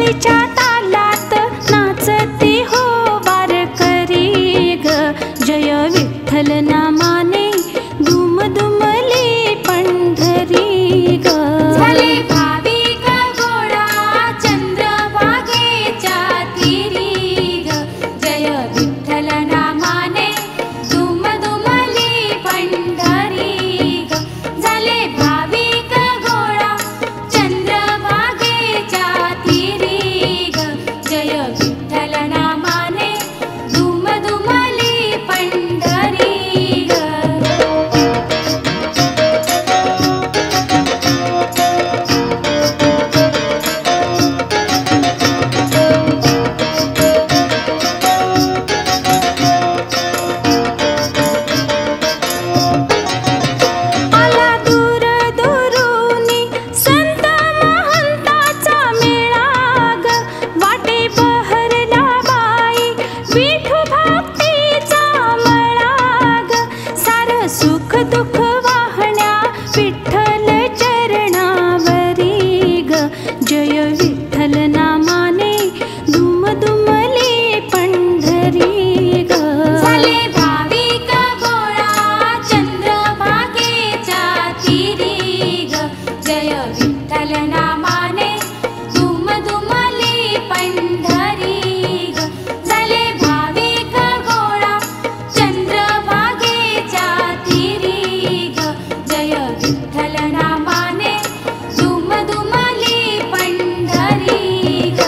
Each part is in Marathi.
डोलीच्या तालात नाचते हो वारकरी ग. जय विठ्ठल नामाने दुम दुमले पंढरी ग. झाले भाविक गोळा चंद्रभागेच्या तीरी ग. जय विठ्ठल नामाने दुम दुमली पंढरी ग. झाले भाविक गोळा चंद्रभागेच्या तीरी ग. जय विठ्ठल नामाने दुम दुमली पंढरी ग. आला दूर दुरूनी संत महंताचा मेळा ग. वाटे बहरला बाई विठू भक्तीचा मळा ग. सार सुख दुःख वाहण्या विठ्ठल चरणावरी ग. जय विठ्ठल नामाने दुम दुमले पंढरी ग. झाले भाविक गोळा चंद्रभागेच्या तीरी ग. जय विठ्ठल नामाने दुम दुमली पंढरी ग. झाले भाविक गोळा चंद्रभागेच्या तीरी ग. जय विठ्ठल नामाने दुम दुमली पंढरी ग.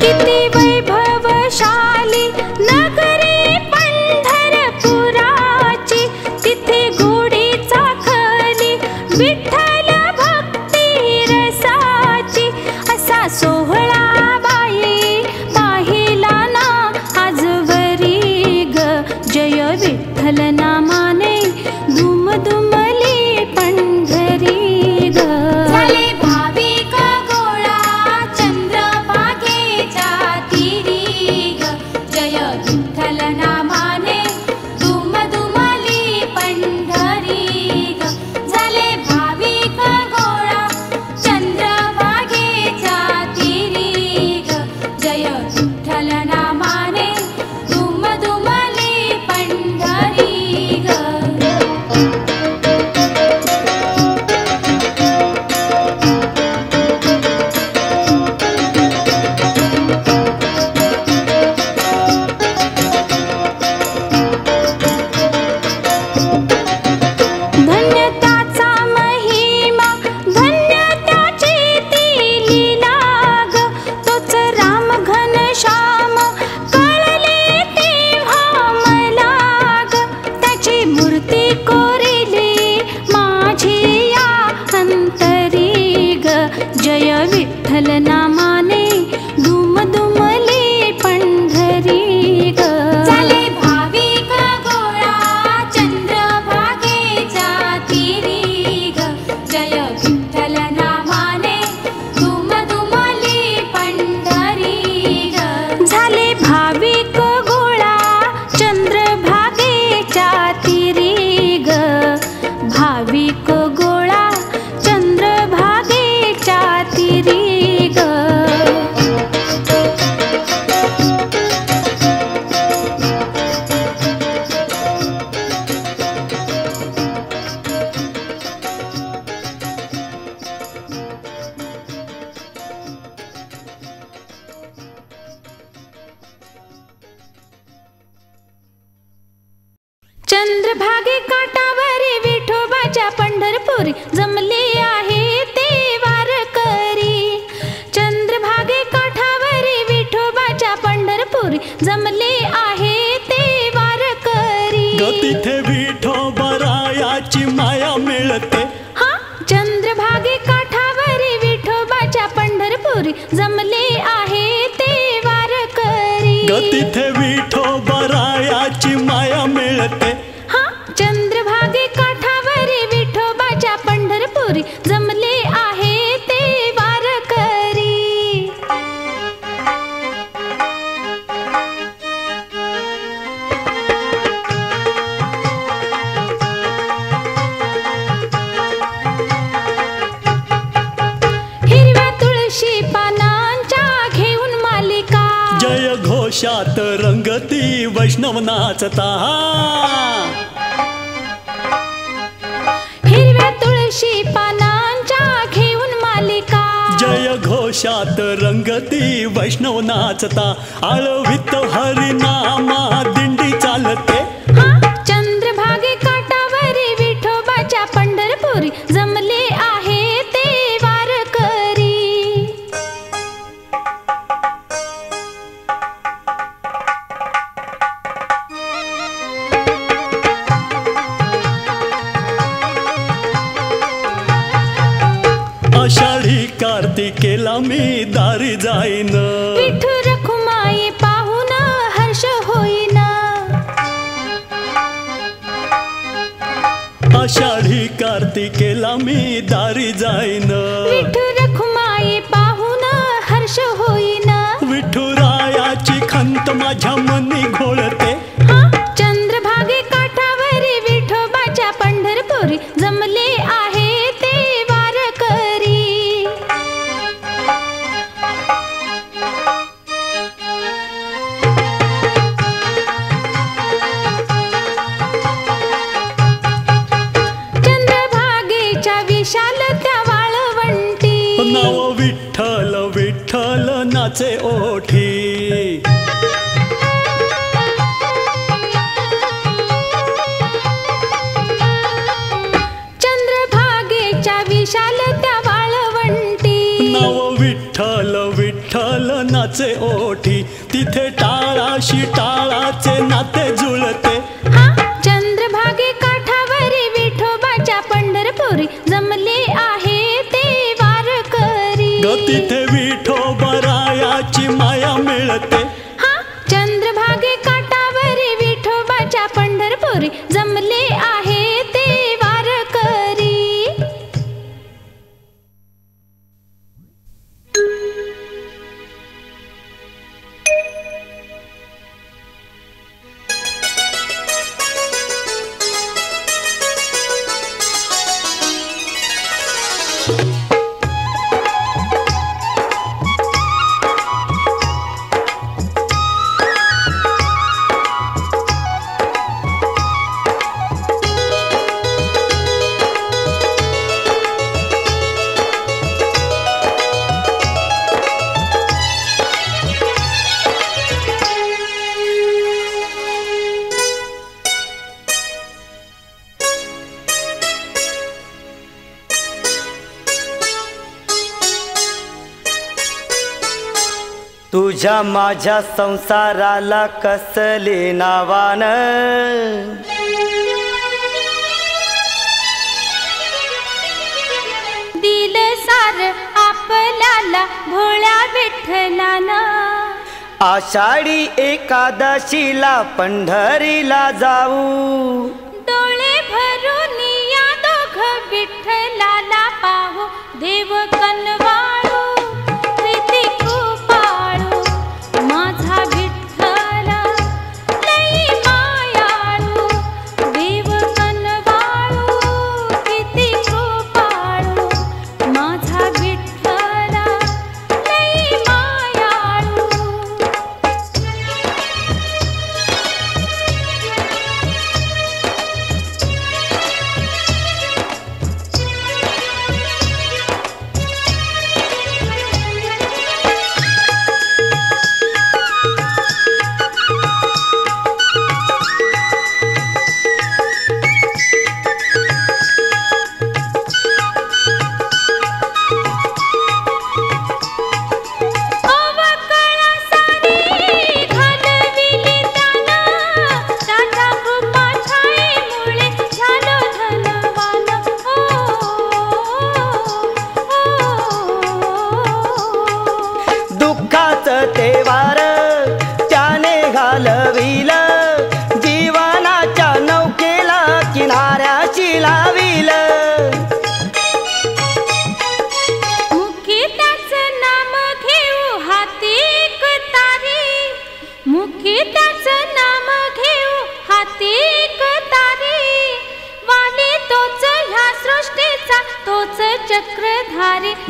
किती वैभवशाली नगरी पंढरपुराची. तिथे गोडी चाखली विठ्ठल भक्ती रसाची. असा सोहळा बाई पाहिला ना आजवरी ग. जय विठ्ठल नामाने दुम दुमली पंढरी ग. झाले भाविक गोळा चंद्रभागेच्या तीरी ग. जय विठ्ठल नामाने दुम दुमली पंढरी ग. झाले भाविक गोळा चंद्रभागेच्या तीरी ग. जय विठ्ठल नामाने दुम दुमली पंढरी ग. धन्य त्याचा महिमा धन्य त्याची ती लीला ग. तोच राम घनश्याम कळले तेव्हा मला ग. त्याची मूर्ती कोरिली माझी या अंतरी ग. जय विठ्ठल नामाने दुम दुमले पंढरी ग. झाले भाविक गोळा चंद्रभागेच्या तीरी ग. जय विठ्ठल नामाने दुम दुमली पंढरी ग. झाले भाविक गोळा चंद्रभागेच्या तीरी ग. भाविक गोळा चंद्रभागेच्या तीरी ग. चंद्रभागे काठावरी विठोबाच्या पंढरपुरी जमले आहे ते वारकरी. चंद्रभागे काठावरी विठोबाच्या पंढरपुरी जमले आहे ते वारकरी. ग तिथे विठोबरायाची माया मिळते. हा चंद्रभागे काठावरी विठोबाच्या पंढरपुरी जमले आहे ते वारकरी. ग तिथे विठोबरायाची माया मिळते. हा चंद्रभागे काठावरी विठोबाच्या पंढरपुरी जमले आहे ते वारकरी. घोषात रंगती वैष्णव नाचता. हिरव्या तुळशी पानांच्या घेऊन मालिका. जय घोषात रंगती वैष्णव नाचता. आळवीत हरिनामा दिंडी चालते. चंद्रभागे काठावरी विठोबाच्या पंढरपुरी जमले आहे ते वारकरी. आषाढी कार्तिकेला मी दारी जाईन. विठू रखुमाई पाहून हर्ष होईन. आषाढी कार्तिकेला मी दारी जाईन. विठू रखुमाई पाहून हर्ष होईन. विठुरायाची खंत माझ्या मनी घोळते. चंद्रभागे काठावरी विठोबाच्या पंढरपुरी जमले आहे ते वारकरी. चंद्रभागेच्या विशाल त्या वाळवंटी. नाव विठ्ठल विठ्ठल नाचे ओठी. चंद्रभागेच्या विशाल त्या वाळवंटी. नाव विठ्ठल विठ्ठल नाचे ओठी. तिथे टाळाशी टाळाचे नाते जुळते. चंद्रभागे काठावरी विठोबाच्या पंढरपुरी जमले आहे ते वारकरी. तिथे विठोबरायाची माया मिळते. चंद्रभागे काठावरी विठोबाच्या पंढरपुरी जमले आहे ते वारकरी. तुझ्या माझ्या संसाराला कसले नावान. दिल सार आपल्याला भोळ्या विठ्ठलानं. आषाढी एकादशीला पंढरीला जाऊ. डोळे भरून या दोघ विठ्ठलाला पाहू. देव कनवाळू प्रीती कृपाळू माझा विठ्ठल लई मायाळू. देव कनवाळू प्रीती कृपाळू माझा विठ्ठल लई मायाळू.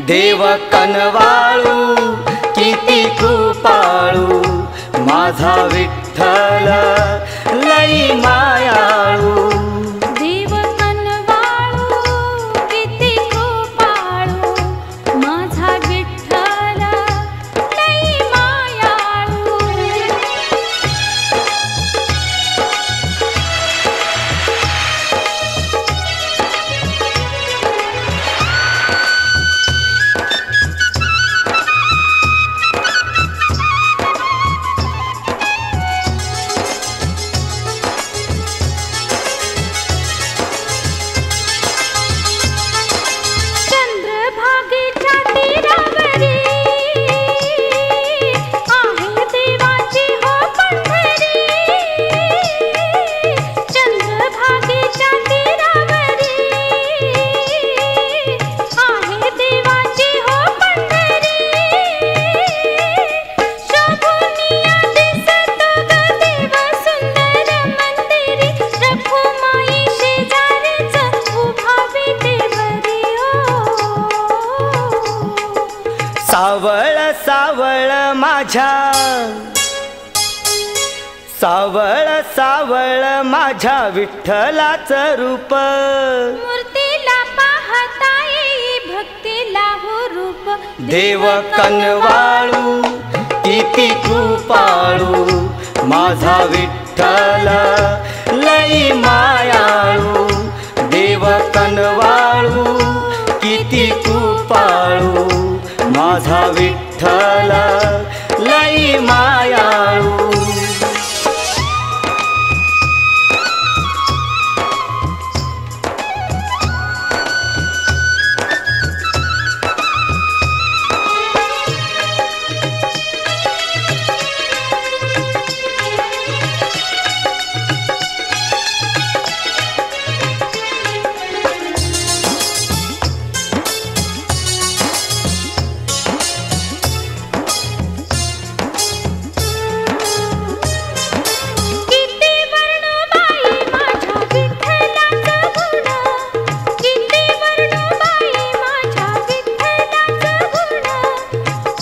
देव कनवाळू किती कृपाळू माझा विठ्ठल लई मायाळू देव कनवाळू किती कृपाळू माझा विठ्ठल लई मायाळू चंद्रभागेच्या तीरावरी आहे देवाची हो पंढरी चंद्रभागेच्या तीरावरी आहे देवाची हो पंढरी शोभुनिया दिसतो ग देव सुंदर मंदिरी रखुमाई शेजारीच उभा विटेवरी सावळ सावळ माझ्या सावळ सावळ माझ्या विठ्ठलाचं रूप मूर्तीला पाहता येई भक्तीला हो रूप देव कनवाळू किती कृपाळू माझा विठ्ठल लई मायाळू देव कनवाळू किती कृपाळू माझा विठ्ठल लई मायाळू किती वर्णबाई माझ्या विठ्ठलाचं गुण किती वर्णबाई माझ्या विठ्ठलाचं गुण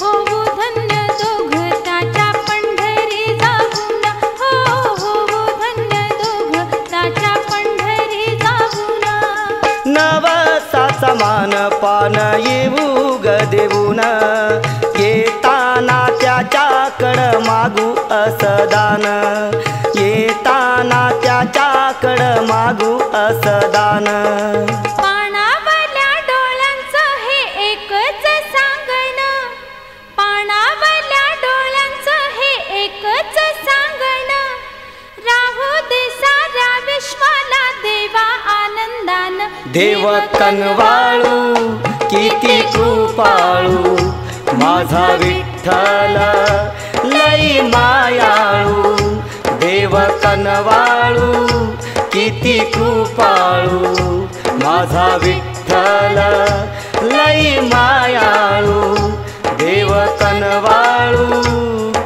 होऊ धन्य दोघ त्याच्या पंढरी जाऊन होऊ धन्य दोघ त्याच्या पंढरी जाऊन नवसाचा मान पान येऊ ग देऊन येताना त्याच्याकड मागू असदान येताना त्याच्याकड मागू असदान पाणावल्या डोळ्यांचं हे एकच सांगण पाणावल्या डोळ्यांचं हे एकच सांगण राहू दे साऱ्या विश्वाला देवा आनंदान देव कनवाळू किती कृपाळू माझा विठ्ठल लई मायाळू देव कनवाळू किती कृपाळू माझा विठ्ठल लई मायाळू देव कनवाळू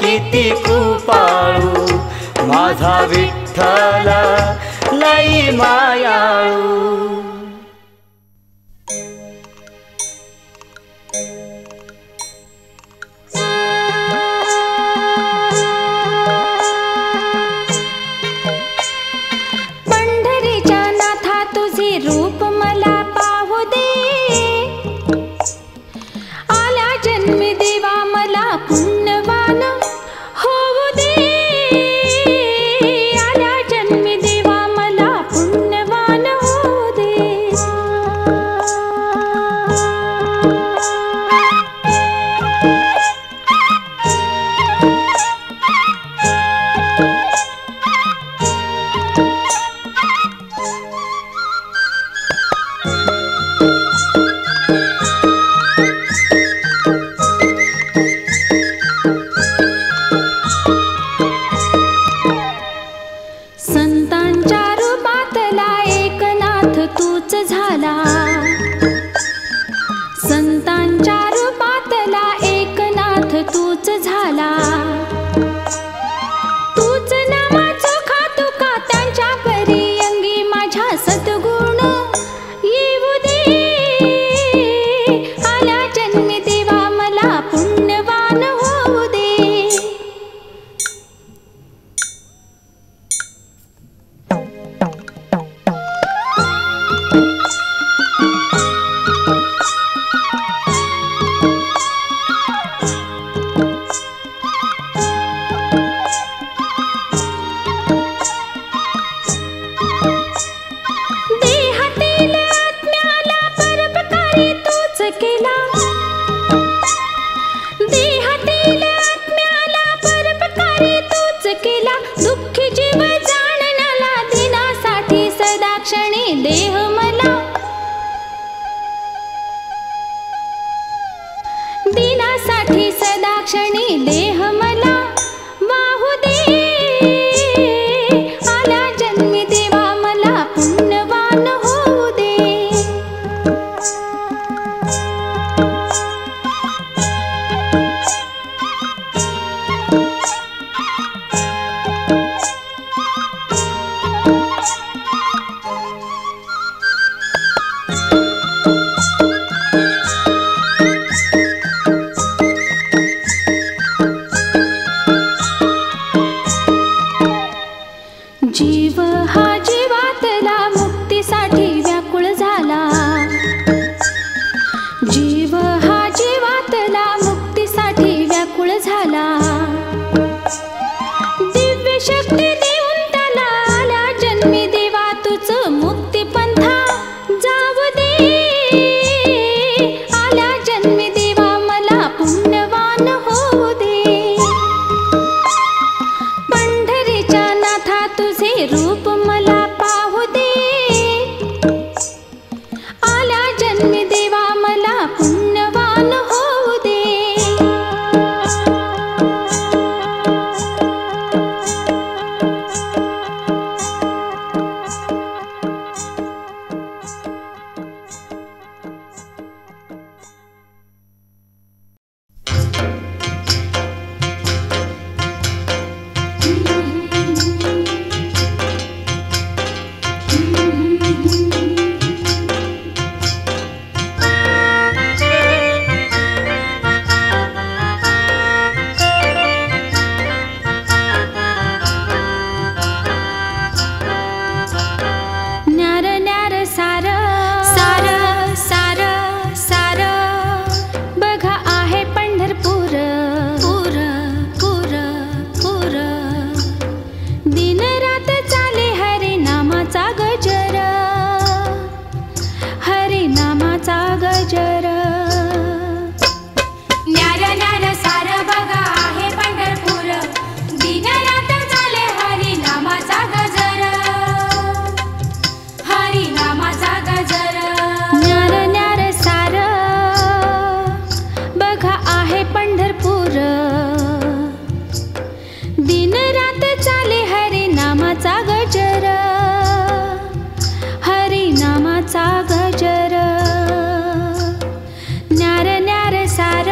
किती कृपाळू माझा विठ्ठल लई मायाळू पंढरीच्या नाथा तुझे रूप मला पाहू दे आल्या जन्मी देवा मला पुण्यवान होऊ दे आल्या जन्मी देवा मला पुण्यवान केला, देहातील आत्म्याला परोपकारी तूच केला. दुःखी जीव जाणण्याला दिनासाठी सदाक्षणी देह मला, दिनासाठी सदाक्षणी देह मला वाहू दे. आला जन्मी देवा मला पुण्यवान होऊ दे. जीव हा जीवातला मुक्तीसाठी व्याकुळ झाला, जीव हा जीवातला मुक्तीसाठी व्याकुळ झाला. दिव्य शक्ती देऊन त्याला आला जन्मी देवा तुझ मुक्ती पंथा जाऊ दे. आला जन्मी देवा मला पुण्यवान होऊ दे. पंढरीच्या नाथा तुझे रूप मला पाहू दे. आला जन्मी देवा मला पुण्यवान होऊ दे. न्यार न्यार सार सार सार सार बघा आहे पंढरपूर पूर पूर पूर. दिन रात चाले हरी नामाचा गजर, हरी नामाचा गजर. न्यार न्यार सार बघा आहे पंढरपूर, दिन रात चाले हरी नामाचा गजर, हरी नामाचा गजर. न्यार न्यार सार बघा आहे पंढरपूर, दिन रात चाले हरी नामाचा गजर, हरी नामाचा गजर. न्यार न्यार सार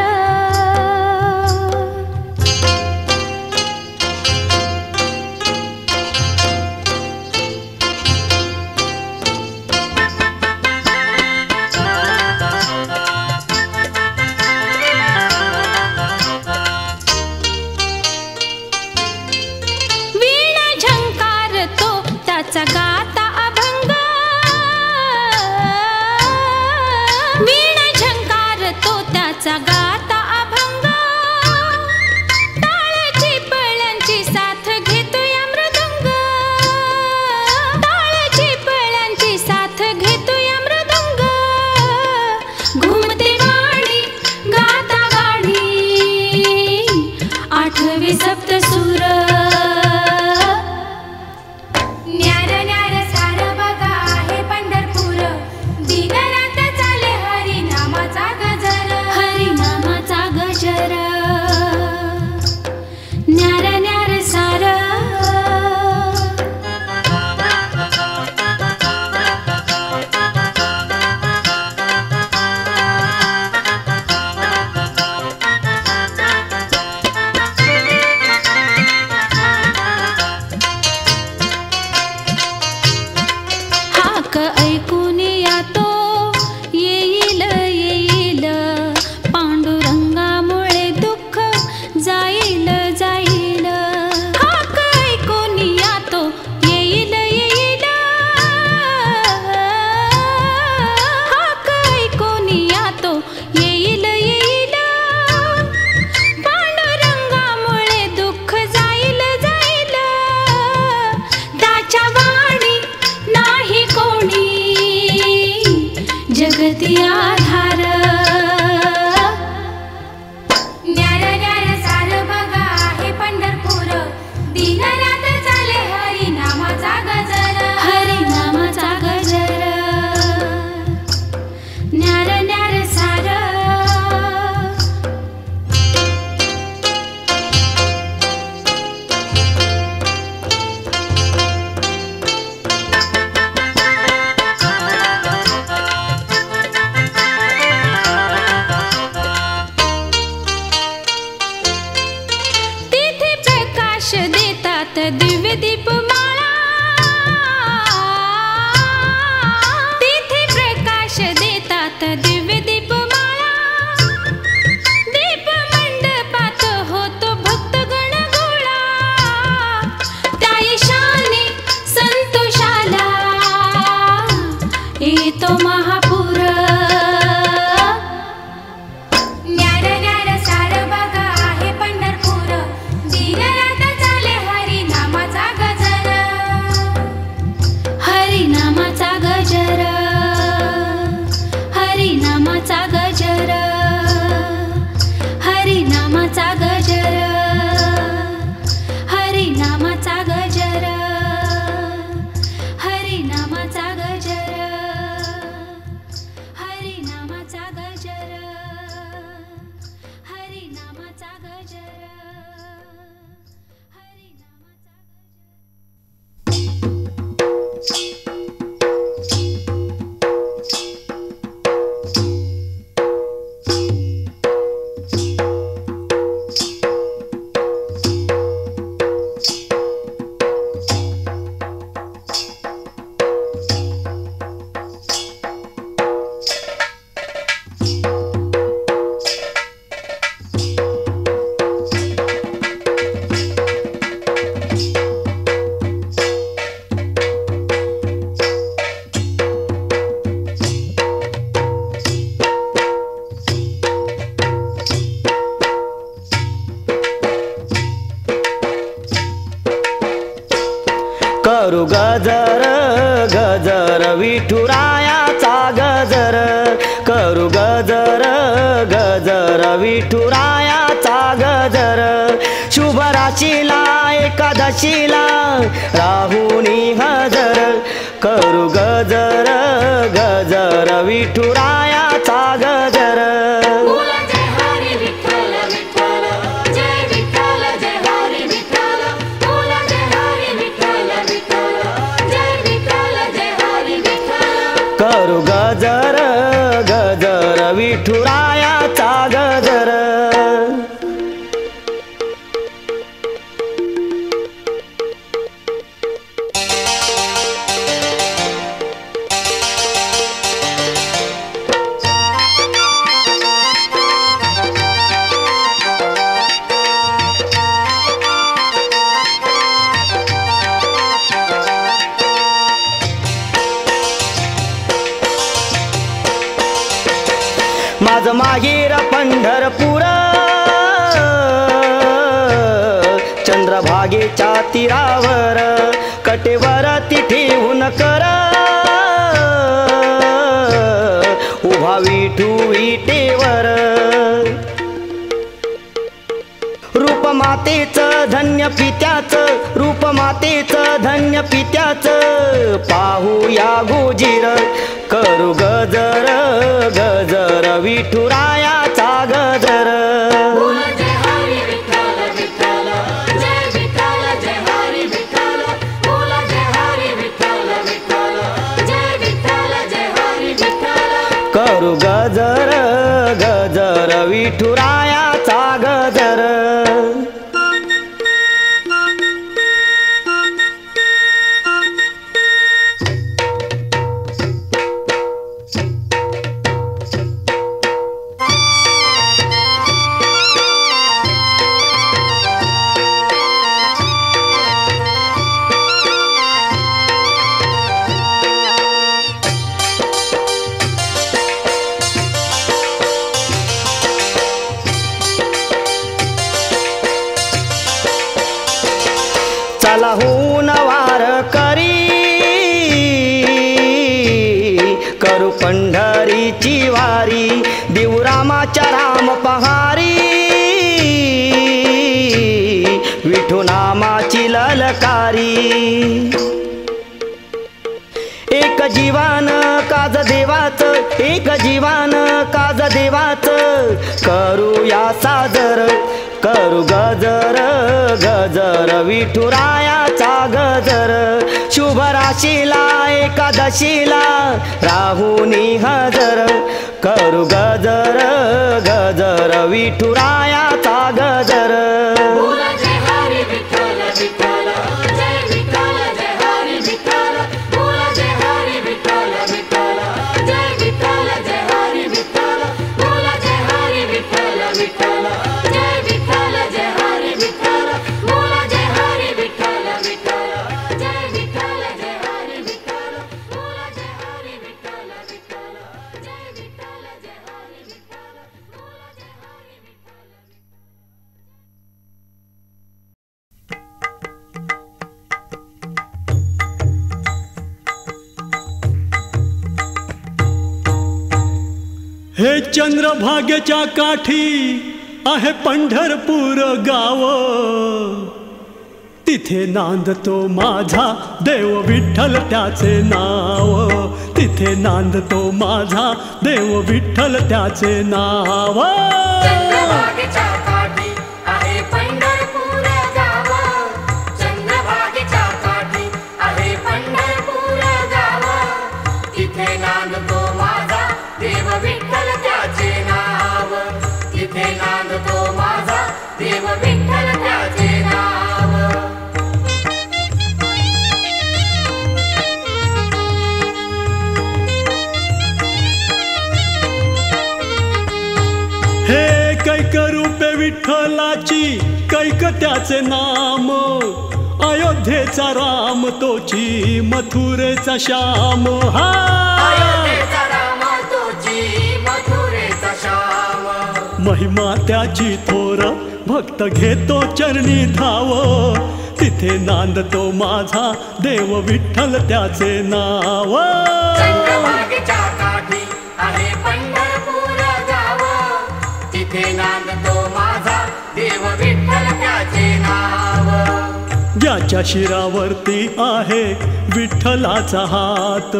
वीणा झंकारतो त्याचा गाता अभंग, वीणा झंकारतो त्याचा गाता अभंग. टाळाची पळ्यांची साथ घेतोय मृदंग, टाळाची पळ्यांची साथ घेतोय मृदंग. घुमते वाणी गाता गाणी आठवे सप्तसूर. न्यार न्यार सार बघा आहे पंढरपूर, दिन रात चाले हरी नामाचा गजर, हरी नामाचा गजर. न्यार न्यार सार हाक ऐकून यातो येईल येईल, पांडुरंगामुळे दुःख जाईल जाईल. हाक ऐकून यातो येईल येईल, हाक ऐकून यातो येईल येईल. पांडुरंगामुळे दुःख जाईल जाईल. त्याच्या वाणी नाही कोणी जगती आधार, करू गजर गजर विठुरायाचा गजर करू गजर गजर विठुरायाचा गजर शुभ राशीला एकादशीला राहुनी हजर करू गजर गजर विठुरायाचा गजर बोला जय हरी विठ्ठल विठ्ठल जय विठ्ठल जय हरी विठ्ठल बोला जय हरी विठ्ठल विठ्ठल जय विठ्ठल जय हरी विठ्ठल करू गजर गजर विठुरायाचा गजर माझ माहेर पंढरपूर चंद्रभागेच्या तीरावर कटेवर ठेवून कर उभा विठू विटेवर रूपमातेचं धन्य पित्याचं रूपमातेचं धन्य पित्याचं पाहूया गुजीर करू गजर गजर विठुरायाचा गजर बोला जय हरी विठ्ठल विठ्ठल जय विठ्ठल जय हरी विठ्ठल बोला जय हरी विठ्ठल विठ्ठल जय विठ्ठल जय हरी विठ्ठल करू गजर गजर विठुरायाचा गजर चला होऊन वार करी करू पंढरीची वारी देऊ रामाच्या राम पहारी विठू नामाची ललकारी एक जीवन काज देवाचं एक जीवन काज देवाचं करूया साजर करू गजर गजर विठुरायाचा गजर शुभ राशीला एकादशीला राहुनी हजर करू गजर गजर विठुरायाचा गजर बोला जय हरी विठ्ठल विठ्ठल जय विठ्ठल जय हरी विठ्ठल बोला जय हरी विठ्ठल विठ्ठल जय विठ्ठल जय हरी विठ्ठल बोला जय हरी विठ्ठल विठ्ठल जय विठ्ठल जय हरी विठ्ठल बोला जय हरी विठ्ठल विठ्ठल जय विठ्ठल जय हरी विठ्ठल बोला जय हरी विठ्ठल विठ्ठल जय विठ्ठल जय हरी विठ्ठल बोला जय हरी विठ्ठल हे चंद्रभागेच्या काठी आहे पंढरपूर गाव तिथे नांदतो माझा देव विठ्ठल त्याचे नाव तिथे नांदतो माझा देव विठ्ठल त्याचे नाव चंद्रभागेच्या काठी आहे पंढरपूर गाव चंद्रभागेच्या काठी आहे पंढरपूर गाव तिथे नांदतो माझा देव विठ्ठल त्याचे नाव तिथे नांदतो माझा देव विठ्ठल त्याचे नाव हे कैक रूपे विठ्ठलाची कैक त्याचे नाम अयोध्येचा राम तोची मथुरेचा श्याम हा अयोध्येचा राम तोची मथुरेचा श्याम महिमा त्याची थोर भक्त घेतो चरणी धाव तिथे नांदतो माझा देव विठ्ठल त्याचे नाव. चंद्रभागेच्या काठी आहे पंढरपूर गाव, तिथे नांदतो माझा देव विठ्ठल त्याचे नाव. ज्याच्या शिरावरती आहे विठ्ठलाचा हात,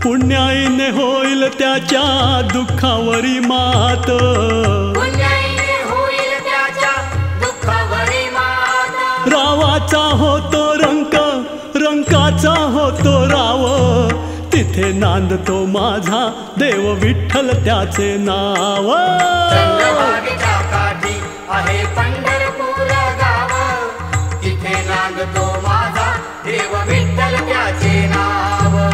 पुण्याईने होईल त्याच्या दुःखावरी मात. पुण्याईने होईल त्याच्या दुःखावरी मात. रावाचा होतो रंक, रंकाचा होतो राव, तिथे नांदतो माझा देव विठ्ठल त्याचे नाव. चंद्रभागेच्या काठी आहे पंढरपूर गाव, तिथे नांदतो माझा देव विठ्ठल त्याचे नाव.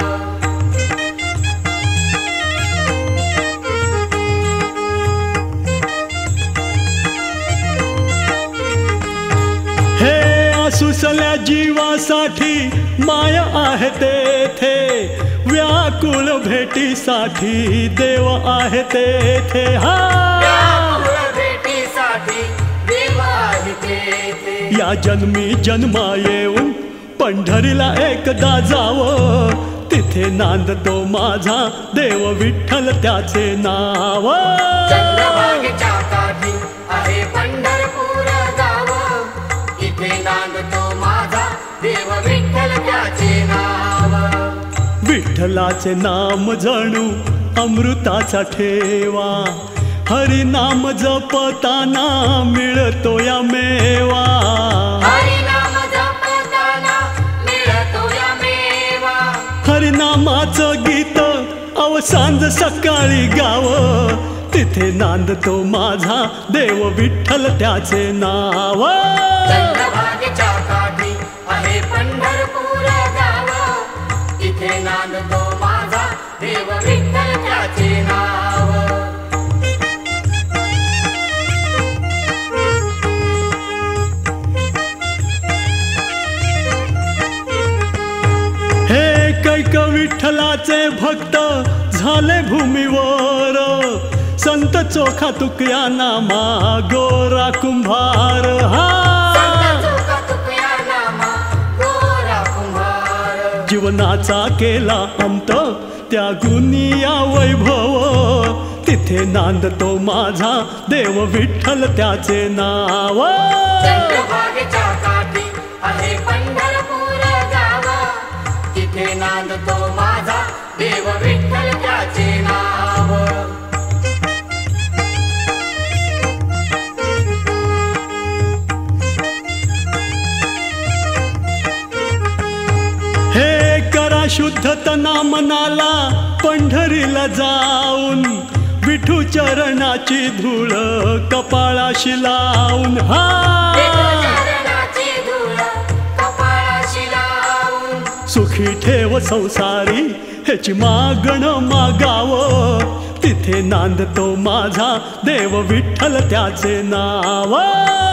सुसल्या जीवासाठी माय आहे तेथे, व्याकुळ भेटीसाठी देव आहे तेथे. व्याकुळ भेटीसाठी देव आहे तेथे. या जन्मी जन्मा येऊन पंढरीला एकदा जावं, तिथे नांदतो माझा देव विठ्ठल त्याचे नाव. चंद्रभागेच्या काठी आहे पंढरपूर गाव, तिथे नांदतो माझा देव विठ्ठल त्याचे नाव. विठ्ठलाचे नाम जणू अमृताचा ठेवा, हरिनाम जपताना मिळतो या मेवा. हरिनाम जपताना मिळतो या मेवा. हरिनामाचं गीत अवसांज सकाळी गाव, तिथे नांदतो माझा देव विठ्ठल त्याचे नाव. चंद्रभागेच्या काठी आहे पंढरपूर गाव, तिथे नांदतो माझा देव विठ्ठल त्याचे नाव. हे कैक विठ्ठलाचे भक्त झाले भूमीवर, संत चोखा तुकया नामा गोरा कुंभार. संत चोखा तुकया नामा गोरा कुंभार. जीवनाचा केला अंत त्या गुनिया वैभव, तिथे नांदतो माझा देव विठ्ठल त्याचे नाव. चंद्रभागेच्या काठी आहे पंढरपूर गाव, तिथे नांदतो माझा देव विठ्ठल त्याचे नाव. हे करा शुद्ध तना मनाला पंढरीला जाऊन, विठू चरणाची धूळ कपाळाशी लावून. चरणाची धूळ कपाळाशी लावून. सुखी ठेव संसारी ह्याची मागण मागाव, तिथे नांदतो माझा देव विठ्ठल त्याचे नाव.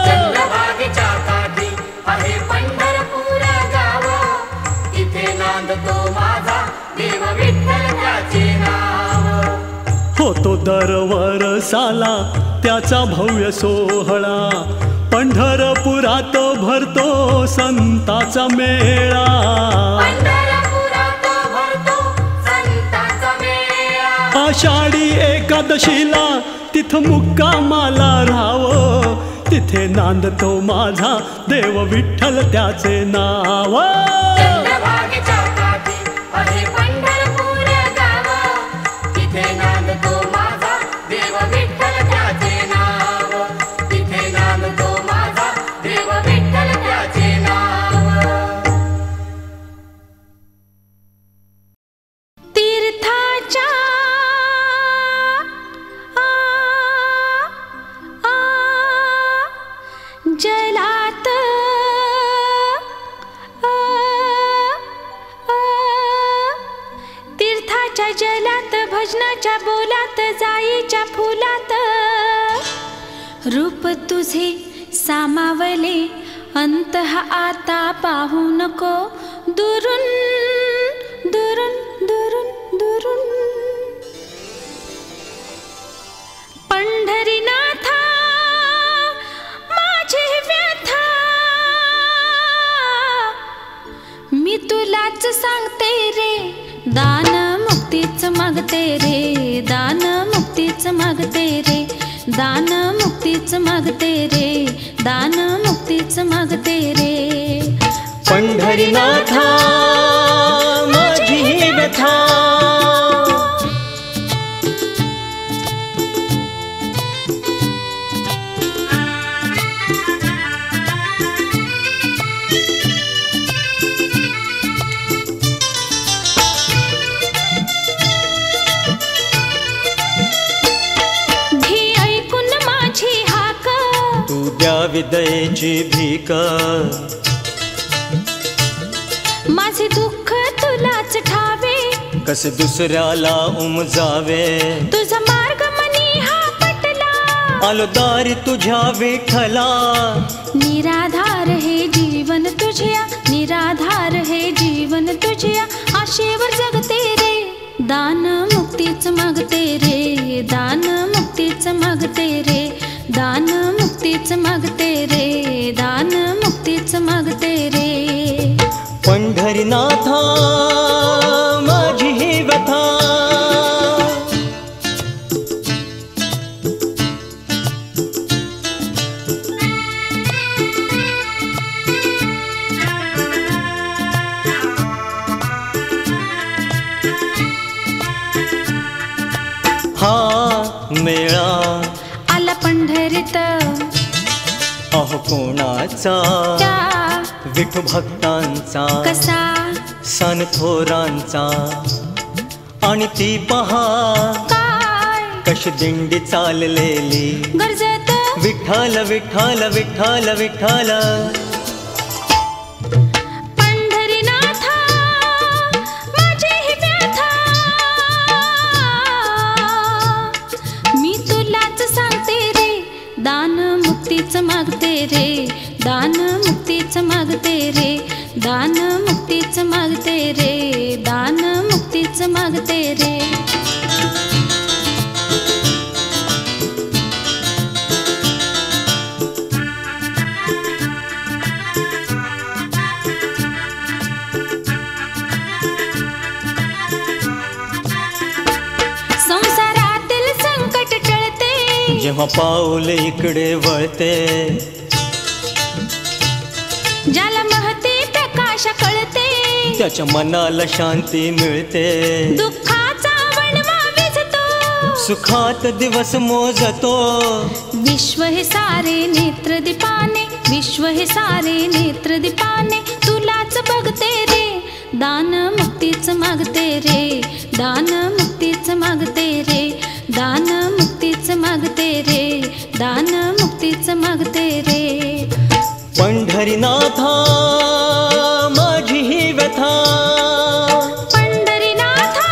चंद्रभागेच्या काठी आहे पंढरपूर गाव, तिथे नांदतो माझा देव विठ्ठल त्याचे नाव. होतो दरवर्षाला त्याचा भव्य सोहळा, पंढरपुरात भरतो संताचा मेळा. पंढरपुरात भरतो संतांचा मेळा. आषाढी एकादशीला तिथं मुक्कामाला राहावं, तिथे नांदतो माझा देव विठ्ठल त्याचे नाव. चंद्रभागेच्या काठी आहे पंढरपूर गाव, तिथे नांदतो माझा देव विठ्ठल त्याचे नाव. तिथे नांदतो माझा देव विठ्ठल त्याचे नाव. तीर्थाच्या जलात तीर्थाच्या जलात, भजनाच्या बोलात, जाईच्या फुलात, रूप तुझे सामावले अंत हा आता पाहू नको, दुरून दुरून दुरून दुरून. पंढरीनाथा माझी व्यथा, तुलाच सांगते रे, दान मुक्तीच मागते रे, दान मुक्तीच मागते रे, दान मुक्तीच मागते रे, दान मुक्तीच मागते रे. पंढरीनाथा माझी ही व्यथा, द्यावी दयेची भीक, माझे दुःख तुलाच ठावे, कसे दुसऱ्याला उमजावे. तुझा मार्ग मनी हा पटला, आलो दारी तुझ्या विठ्ठला. निराधार हे जीवन तुझ्या, निराधार हे जीवन तुझ्या, आशेवर जगते रे, दान मुक्तीच मागते रे, दान मुक्तीच मागते रे, दान मुक्तीच मागते रे, दान मुक्तीच मागते रे. पंढरीनाथा माझी ही व्यथा, हा मेळा आला पंढरीत, अहो कोणाचा त्या विठू भक्तांचा, कसा सन थोरांचा. आणि ती पहा काय कशी दिंडी चाललेली, गरजत विठ्ठल विठ्ठल विठ्ठल विठ्ठल. पंढरीनाथा माझी ही व्यथा, मी तुलाच सांगते रे, दान मुक्तीच मागते रे, दान मुक्तीच मागते रे, दान मुक्तीच मागते रे, दान मुक्तीच मागते रे. संसारातील संकट टळते, जेव्हा पाऊल इकडे वळते, ज्याला महते प्रकाश कळते, त्याच्या मनाला शांती मिळते. दुःखाचा वणवा विझतो, सुखात दिवस मोजतो. विश्व हे सारे नेत्रदीपाने, विश्व हे सारे नेत्रदीपाने, तुलाच बघते रे, दान मुक्तीच मागते रे, दान मुक्तीच मागते रे, दान मुक्तीच मागते रे, दान मुक्तीच मागते रे. पंढरीनाथा माझी ही व्यथा, पंढरीनाथा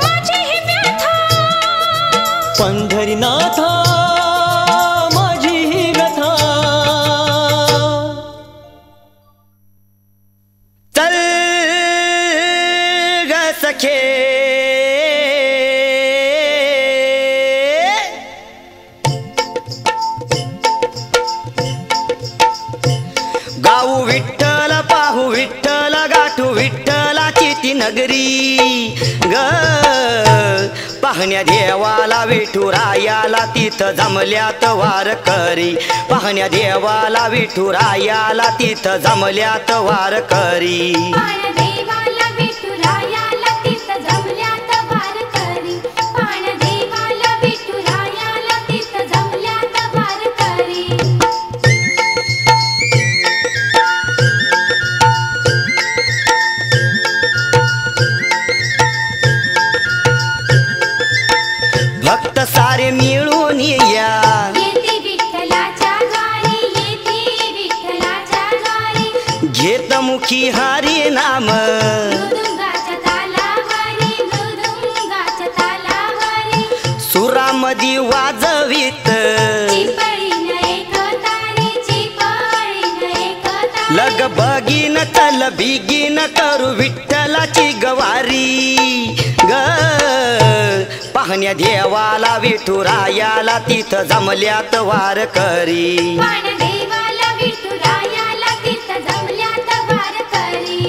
माझी ही व्यथा, पंढरीनाथा माझी ही व्यथा. चल ग सखे गाऊ विठ्ठल, पाहू विठ्ठल, गाठू विठ्ठलाची ती नगरी ग. पाहण्या देवाला विठुरायाला तिथं जमल्यात वारकरी, पाहण्या देवाला विठुरायाला तिथं जमल्यात वारकरी. देवाला विठुरायाला तिथं जमल्यात वारकरी, देवाला विठुरायाला तिथं जमल्यात वारकरी. भक्त सारे मिळून या, येते विठ्ठलाच्या द्वारी, येते विठ्ठलाच्या द्वारी, घेत मुखी हरी नाम, मृदुंगाच्या तालावरी, मृदुंगाच्या तालावरी, सुरामदी वाजवीत, चिपळीन एक तारी, चिपळीन एक तारी, लग बगीन तल बिगीन करू विठ्ठलाची गवारी ग. पाहण्या देवाला विठुरायाला तिथं जमल्यात वारकरी, देवाला विठुरायाला तिथं जमल्यात वारकरी.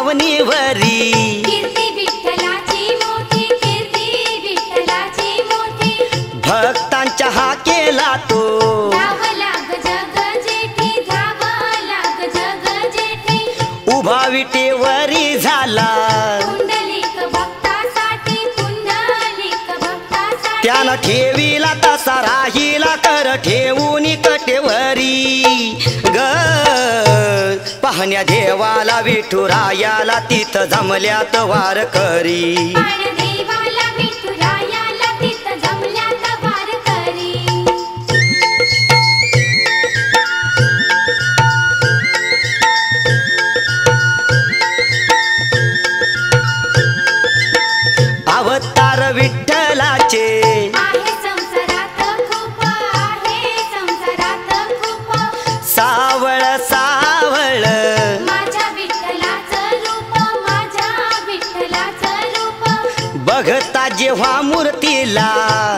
पावनीवरी कीर्ती विठ्ठलाची मोठी, कीर्ती विठ्ठलाची मोठी. भक्तांच्या हा केला तो धावं लाग जग जेठी, धावं लाग जग जेठी. उभा विटेवरी झाला पुंडलिक भक्तासाठी, पुंडलिक भक्तासाठी. त्यानं ठेवीला तसा राहिला कर ठेवून कटेवरी ग पाहण्या देवाला विठुरायाला तिथं जमल्यात वारकरी. पाणदेवाला विठुरायाला तिथं जमल्यात वारकरी. अवतार विठ्ठलाचे आहे संसारात खूप, आहे संसारात खूप. सावळ सावळ माझ्या विठ्ठलाचं रूप, माझ्या विठ्ठलाचं रूप. बघता जेव्हा मूर्तीला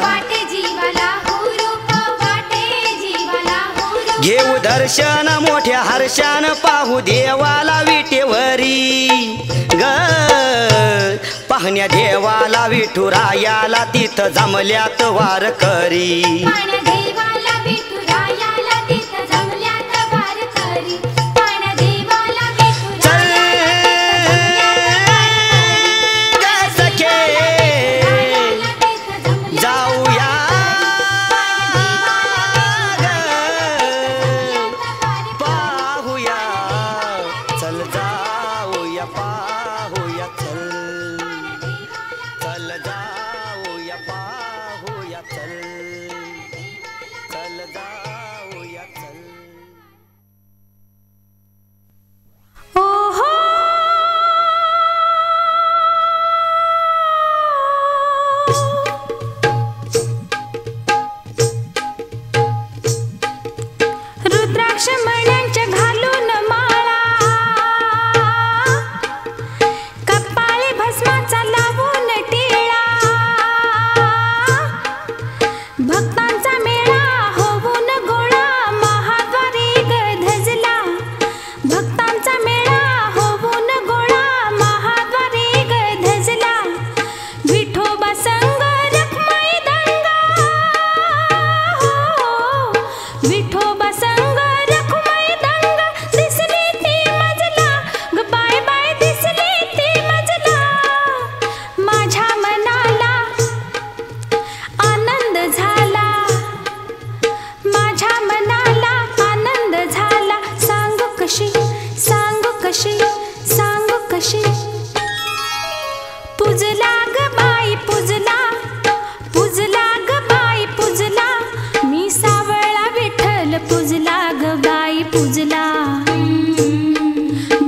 वाटे जीवाला हुरूप, वाटे जीवाला हुरूप. घेऊ दर्शन मोठ्या हर्षान पाहू देवाला विटेवरी ग पाहण्या देवाला विठुरायाला तिथं जमल्यात वारकरी. पाणदेवाला विठुरायाला तिथं जमल्यात वारकरी. पाणदेवाला विठुरायाला ग सखे तिथं जमल्यात जाऊया पाहूया चल जाऊया पाहूया चल चल जाऊया पाहूया चल चल जाऊया चल. ओहो रुद्राक्ष मण्यांच्या घालून माळा, कपाळी भस्माचा लावून टिळा. भक्तांचा मेळा होऊन गोळा महाद्वारी गधजला. भक्तांचा मेळा होऊन गोळा महाद्वारी गधजला. विठोबा संग रखमाई दंगा हो, विठोबा संग रखमाई दंगा. दिसली ती मजला ग बाय बाय, दिसली ती मजला. माझ्या मनाला आनंद झाला, माझ्या मनाला आनंद झाला. सांगू कशी, सांगू कशी, सांगू कशी. पुजला ग बाई पुजला, पुजला ग बाई पुजला. मी सावळा विठ्ठल पुजला ग बाई पुजला.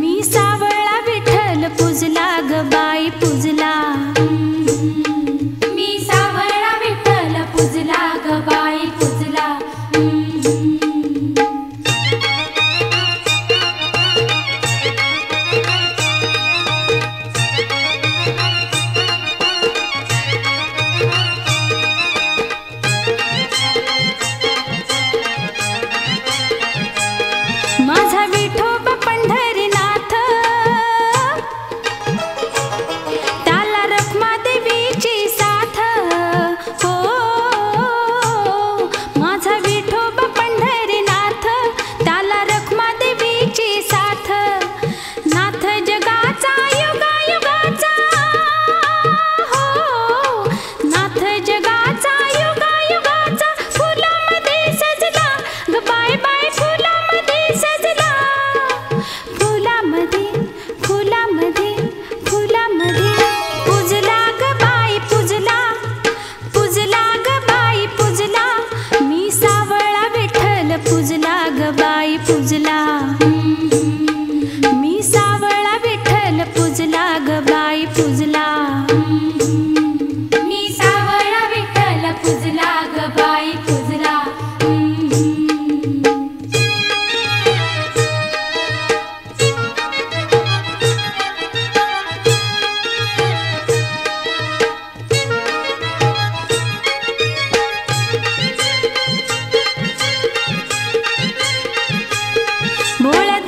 मी सावळा विठ्ठल पुजला ग बाई पुजला. मी सावळा विठ्ठल पुजला ग बाई पुजला. माझा विठोबा पंढरीनाथ, त्याला रखमा देवीची साथ हो. माझा विठोबा पंढरीनाथ, त्याला रखमा देवीची साथ. नाथ जगाचा युगायुगाचा हो, नाथ जगाचा युगायुगाचा. फुलामध्ये सजला ग बाय बाय, फुलामध्ये सजला. फुलामध्ये, फुलामध्ये, फुलामध्ये. पुजला ग बाई पुजला, पुजला ग बाई पुजला. मी सावळा विठ्ठल पुजला ग बाई पुजला. मी सावळा विठ्ठल पुजला ग बाई पुजला. मी सावळा विठ्ठल पुजला ग बाई पुजला. भोळा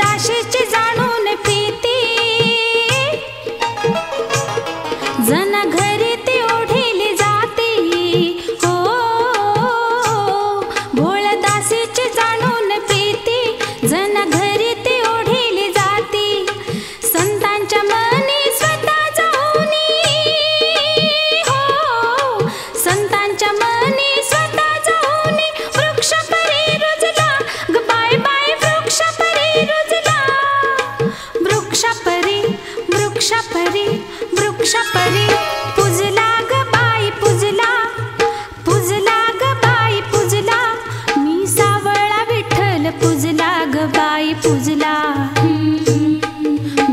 पूजला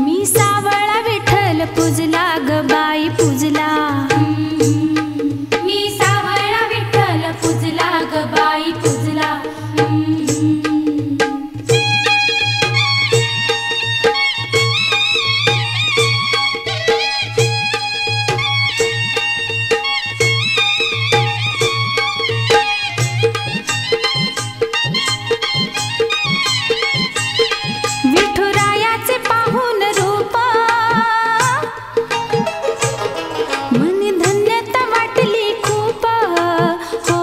मी सावळा विठ्ठल पूजला ग बाई पूजला मी सावळा विठ्ठल पूजला ग बाई पूजला विठुरायाचे पाहून रूप मनी धन्यता वाटली खूप हो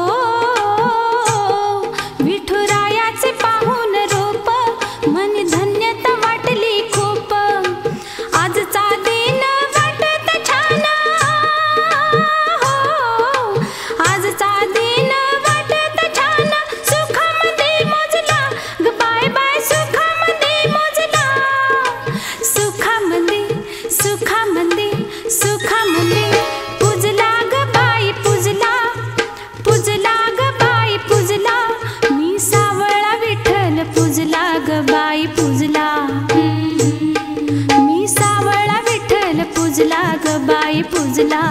विठुरायाचे पाहून रूप मनी धन्यता वाटली खूप आजचा दिन वाटत छान हो आजचा दिन वाटत छान सुखामध्ये मोजला ग बाय बाय सुखामध्ये मोजला सुखामध्ये सुखामध्ये सुखामध्ये पूजला ग बाई पूजला पूजला ग बाई पूजला मी सावळा विठ्ठल पूजला ग बाई पूजला मी सावळा विठ्ठल पूजला ग बाई पूजला